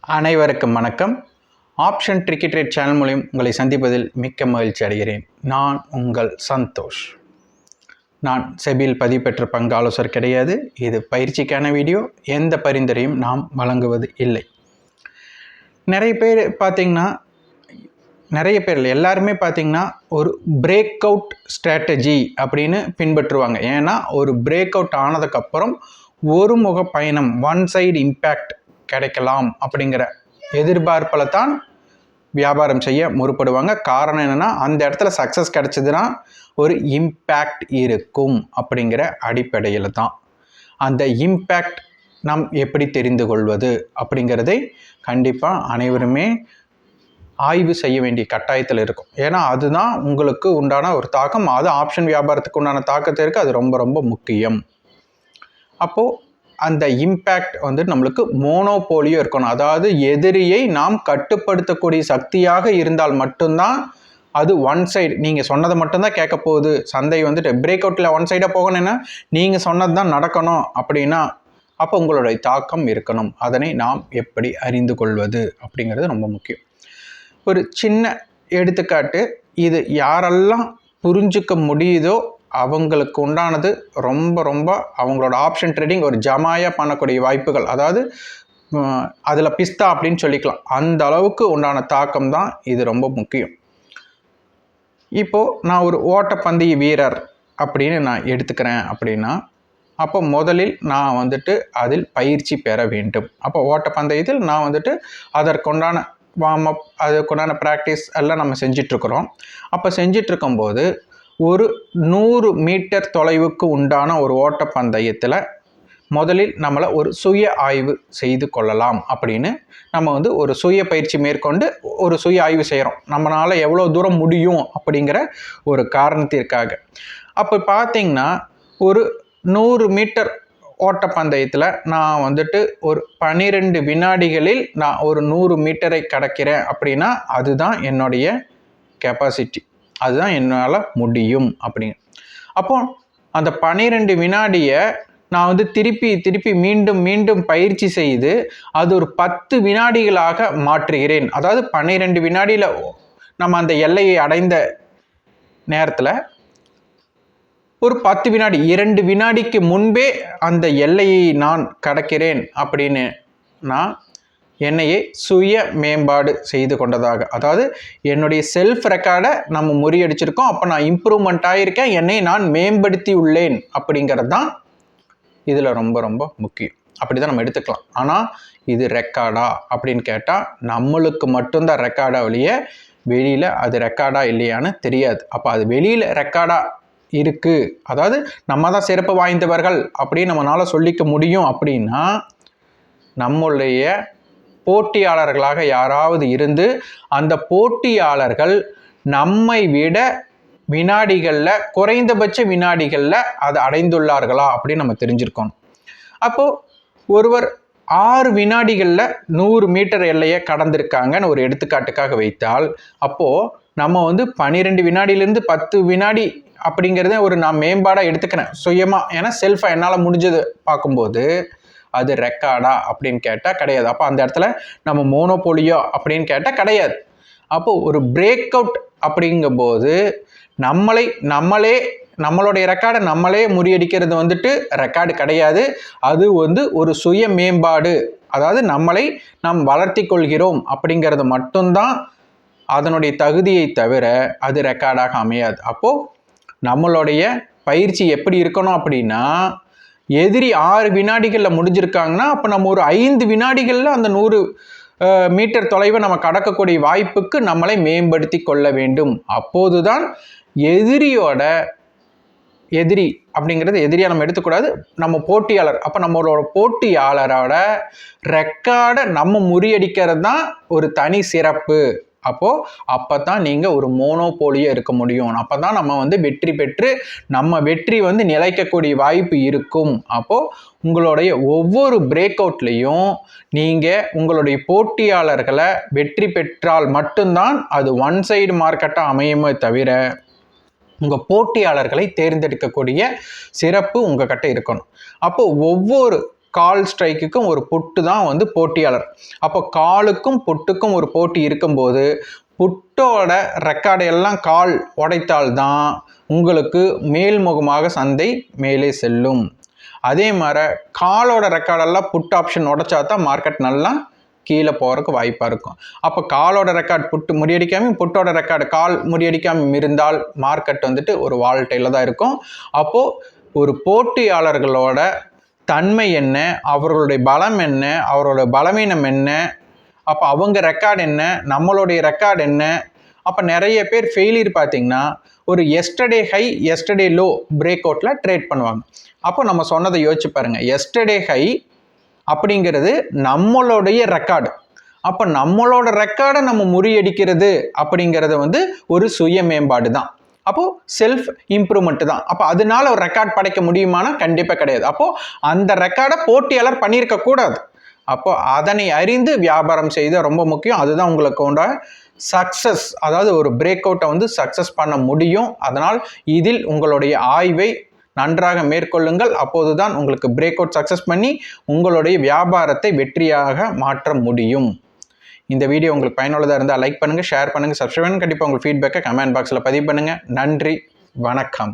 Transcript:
அனைவருக்கும் வணக்கம். Option tricky trade channel மூலம் உங்களை சந்திப்பதில் மிக்க மகிழ்ச்சி அடைகிறேன். நான் உங்கள் சந்தோஷ். நான் செபியில் பதிவு பெற்ற பங்கு ஆலோசகர் கிடையாது. இது பயிற்சிக்கான வீடியோ. எந்த பரிந்துரையும் நாம் வழங்குவது இல்லை. நிறைய பேர் பார்த்திங்கன்னா, எல்லாருமே பார்த்திங்கன்னா ஒரு பிரேக் அவுட் ஸ்ட்ராட்டஜி அப்படின்னு பின்பற்றுவாங்க. ஏன்னா ஒரு பிரேக் அவுட் ஆனதுக்கப்புறம் ஒரு முக பயணம், ஒன் சைடு இம்பேக்ட் கிடைக்கலாம் அப்படிங்கிற எதிர்பார்ப்பில் தான் வியாபாரம் செய்ய முற்படுவாங்க. காரணம் என்னென்னா, அந்த இடத்துல சக்ஸஸ் கிடைச்சதுன்னா ஒரு இம்பேக்ட் இருக்கும் அப்படிங்கிற அடிப்படையில் தான். அந்த இம்பேக்ட் நாம் எப்படி தெரிந்து கொள்வது அப்படிங்கிறதை கண்டிப்பாக அனைவருமே ஆய்வு செய்ய வேண்டிய கட்டாயத்தில் இருக்கும். ஏன்னா அதுதான் உங்களுக்கு உண்டான ஒரு தாக்கம். அது ஆப்ஷன் வியாபாரத்துக்கு உண்டான தாக்கத்திற்கு அது ரொம்ப ரொம்ப முக்கியம். அப்போது அந்த இம்பேக்ட் நம்மளுக்கு மோனோபோலியோ இருக்கணும். அதாவது எதிரியை நாம் கட்டுப்படுத்தக்கூடிய சக்தியாக இருந்தால் மட்டும்தான் அது ஒன் சைடு. நீங்கள் சொன்னதை மட்டும்தான் கேட்க போகுது. சந்தை பிரேக் அவுட்டில் ஒன் சைடாக போகணுன்னா நீங்கள் சொன்னது தான் நடக்கணும் அப்படின்னா அப்போ உங்களுடைய தாக்கம் இருக்கணும். அதனை நாம் எப்படி அறிந்து கொள்வது அப்படிங்கிறது ரொம்ப முக்கியம். ஒரு சின்ன எடுத்துக்காட்டு, இது யாரெல்லாம் புரிஞ்சுக்க முடியுதோ அவங்களுக்கு உண்டானது ரொம்ப ரொம்ப அவங்களோட ஆப்ஷன் ட்ரேடிங் ஒரு ஜமாயாக பண்ணக்கூடிய வாய்ப்புகள். அதாவது அதில் பிஸ்தா அப்படின்னு சொல்லிக்கலாம். அந்த அளவுக்கு உண்டான தாக்கம் தான் இது ரொம்ப முக்கியம். இப்போது நான் ஒரு ஓட்டப்பந்தய வீரர் அப்படின்னு நான் எடுத்துக்கிறேன் அப்படின்னா, அப்போ முதலில் நான் அதில் பயிற்சி பெற வேண்டும். அப்போ ஓட்டப்பந்தயத்தில் நான் அதற்குண்டான வார்ம் அப், அதுக்குண்டான ப்ராக்டிஸ் எல்லாம் நம்ம செஞ்சிட்ருக்குறோம். அப்போ செஞ்சிட்ருக்கும்போது ஒரு 100 மீட்டர் தொலைவுக்கு உண்டான ஒரு ஓட்டப்பந்தயத்தில் முதலில் நம்மளை ஒரு சுய ஆய்வு செய்து கொள்ளலாம் அப்படின்னு நம்ம ஒரு சுய பயிற்சி மேற்கொண்டு ஒரு சுய ஆய்வு செய்கிறோம். நம்மளால் எவ்வளோ தூரம் முடியும் அப்படிங்கிற ஒரு காரணத்திற்காக. அப்போ பார்த்திங்கன்னா ஒரு 100 மீட்டர் ஓட்டப்பந்தயத்தில் நான் ஒரு 12 வினாடிகளில் நான் ஒரு 100 மீட்டரை கடக்கிறேன் அப்படின்னா அதுதான் என்னுடைய கெப்பாசிட்டி, அதுதான் என்னால் முடியும் அப்படின்னு. அப்போ அந்த 12 வினாடியை நான் திருப்பி மீண்டும் பயிற்சி செய்து அது ஒரு 10 வினாடிகளாக மாற்றுகிறேன். அதாவது 12 வினாடியில் நம்ம அந்த எல்லையை அடைந்த நேரத்தில் ஒரு 10 வினாடி, 2 வினாடிக்கு முன்பே அந்த எல்லையை நான் கடக்கிறேன் அப்படின்னு நான் என்னையே சுய மேம்பாடு செய்து கொண்டதாக, அதாவது என்னுடைய செல்ஃப் ரெக்கார்டை நம்ம முறியடிச்சிருக்கோம். அப்போ நான் இம்ப்ரூவ்மெண்ட் ஆகியிருக்கேன், என்னை நான் மேம்படுத்தி உள்ளேன் அப்படிங்கிறது தான் இதில் ரொம்ப ரொம்ப முக்கியம். அப்படி தான் நம்ம எடுத்துக்கலாம். ஆனால் இது ரெக்கார்டா அப்படின்னு கேட்டால் நம்மளுக்கு மட்டும்தான் ரெக்கார்டா வெளியே, வெளியில் அது ரெக்கார்டா இல்லையான்னு தெரியாது. அப்போ அது வெளியில் ரெக்கார்டா இருக்குது, அதாவது நம்ம தான் சிறப்பு வாய்ந்தவர்கள் அப்படின்னு நம்மளால் சொல்லிக்க முடியும் அப்படின்னா நம்மளுடைய போட்டியாளர்களாக யாராவது இருந்து அந்த போட்டியாளர்கள் நம்மை விட வினாடிகளில், குறைந்தபட்ச வினாடிகளில் அதை அடைந்துள்ளார்களா அப்படின்னு நம்ம தெரிஞ்சிருக்கணும். அப்போது ஒருவர் 6 வினாடிகளில் 100 மீட்டர் எல்லையை கடந்திருக்காங்கன்னு ஒரு எடுத்துக்காட்டுக்காக வைத்தால், அப்போது நம்ம 12 வினாடியிலேருந்து 10 வினாடி அப்படிங்கிறத ஒரு நான் மேம்பாடாக எடுத்துக்கிறேன் சுயமாக. ஏன்னா செல்ஃபாக என்னால் முடிஞ்சது பார்க்கும்போது அது ரெக்கார்டா அப்படின்னு கேட்டால் கிடையாது. அப்போ அந்த இடத்துல நம்ம மோனோபோலியோ அப்படின்னு கேட்டால் கிடையாது. அப்போது ஒரு பிரேக் அவுட் அப்படிங்கும்போது நம்மளுடைய ரெக்கார்டை நம்மளே முறியடிக்கிறது ரெக்கார்டு கிடையாது. அது ஒரு சுய மேம்பாடு, அதாவது நம்மளை நாம் வளர்த்தி கொள்கிறோம் அப்படிங்கிறது மட்டும்தான் அதனுடைய தகுதியை தவிர அது ரெக்கார்டாக அமையாது. அப்போது நம்மளுடைய பயிற்சி எப்படி இருக்கணும் அப்படின்னா, எதிரி 6 வினாடிகளில் முடிஞ்சிருக்காங்கன்னா அப்போ நம்ம ஒரு 5 வினாடிகளில் அந்த 100 மீட்டர் தொலைவை நம்ம கடக்கக்கூடிய வாய்ப்புக்கு நம்மளை மேம்படுத்தி கொள்ள வேண்டும். அப்போது தான் எதிரி அப்படிங்கிறது எதிரியாக நம்ம எடுத்துக்கூடாது, நம்ம போட்டியாளர். அப்போ நம்மளோட போட்டியாளரோட ரெக்கார்டை நம்ம முறியடிக்கிறது தான் ஒரு தனி சிறப்பு. அப்போ தான் நீங்கள் ஒரு மோனோபோலியாக இருக்க முடியும். அப்போ தான் நம்ம வெற்றி பெற்று நம்ம வெற்றி நிலைக்கக்கூடிய வாய்ப்பு இருக்கும். அப்போது உங்களுடைய ஒவ்வொரு பிரேக் அவுட்லேயும் நீங்கள் உங்களுடைய போட்டியாளர்களை வெற்றி பெற்றால் மட்டும்தான் அது ஒன் சைடு மார்க்கெட்டாக அமையுமே தவிர உங்கள் போட்டியாளர்களை தேர்ந்தெடுக்கக்கூடிய சிறப்பு உங்கள்கிட்ட இருக்கணும். அப்போது ஒவ்வொரு கால் ஸ்ட்ரைக்குக்கும் ஒரு புட்டு தான் வந்து போட்டியாளர். அப்போ காலுக்கும் புட்டுக்கும் ஒரு போட்டி இருக்கும்போது புட்டோட ரெக்கார்டை எல்லாம் கால் உடைத்தால்தான் உங்களுக்கு மேல்முகமாக சந்தை மேலே செல்லும். அதே மாதிரி காலோட ரெக்கார்டெல்லாம் புட் ஆப்ஷன் உடைச்சா தான் மார்க்கெட் நல்லா கீழே போகிறதுக்கு வாய்ப்பாக இருக்கும். அப்போ காலோட ரெக்கார்ட் புட்டு முறியடிக்காமல் புட்டோட ரெக்கார்டு கால் முறியடிக்காமல் இருந்தால் மார்க்கெட் வந்துட்டு ஒரு வால்டையில் தான் இருக்கும். அப்போது ஒரு போட்டியாளர்களோட தன்மை என்ன, அவர்களுடைய பலம் என்ன, அவரோட பலவீனம் என்ன, அப்போ அவங்க ரெக்கார்டு என்ன, நம்மளுடைய ரெக்கார்டு என்ன. அப்போ நிறைய பேர் ஃபெயிலியர் பார்த்தீங்கன்னா ஒரு yesterday high yesterday low break அவுட்டில் ட்ரேட் பண்ணுவாங்க. அப்போ நம்ம சொன்னதை யோசிச்சு பாருங்கள். எஸ்டர்டே ஹை அப்படிங்கிறது நம்மளுடைய ரெக்கார்டு. அப்போ நம்மளோட ரெக்கார்டை நம்ம முறியடிக்கிறது அப்படிங்கிறது வந்து ஒரு சுய மேம்பாடு தான். அப்போது செல்ஃப் இம்ப்ரூவ்மெண்ட் தான். அப்போ அதனால ஒரு ரெக்கார்ட் படைக்க முடியுமானா கண்டிப்பாக கிடையாது. அப்போது அந்த ரெக்கார்டை போட்டியாளர் பண்ணியிருக்க கூடாது. அப்போ அதனை அறிந்து வியாபாரம் செய்த ரொம்ப முக்கியம். அதுதான் உங்களுக்கு சக்ஸஸ், அதாவது ஒரு பிரேக் அவுட்டை வந்து சக்ஸஸ் பண்ண முடியும். அதனால் இதில் உங்களுடைய ஆய்வை நன்றாக மேற்கொள்ளுங்கள். அப்போதுதான் உங்களுக்கு பிரேக் அவுட் சக்ஸஸ் பண்ணி உங்களுடைய வியாபாரத்தை வெற்றியாக மாற்ற முடியும். இந்த வீடியோ உங்களுக்கு பயனுள்ளதாக இருந்தால் லைக் பண்ணுங்கள், ஷேர் பண்ணுங்கள், சப்ஸ்கிரைப் பண்ணுங்கள். கண்டிப்பாக உங்கள் ஃபீட்பேக்கை கமெண்ட் பாக்ஸில் பதிவு பண்ணுங்கள். நன்றி, வணக்கம்.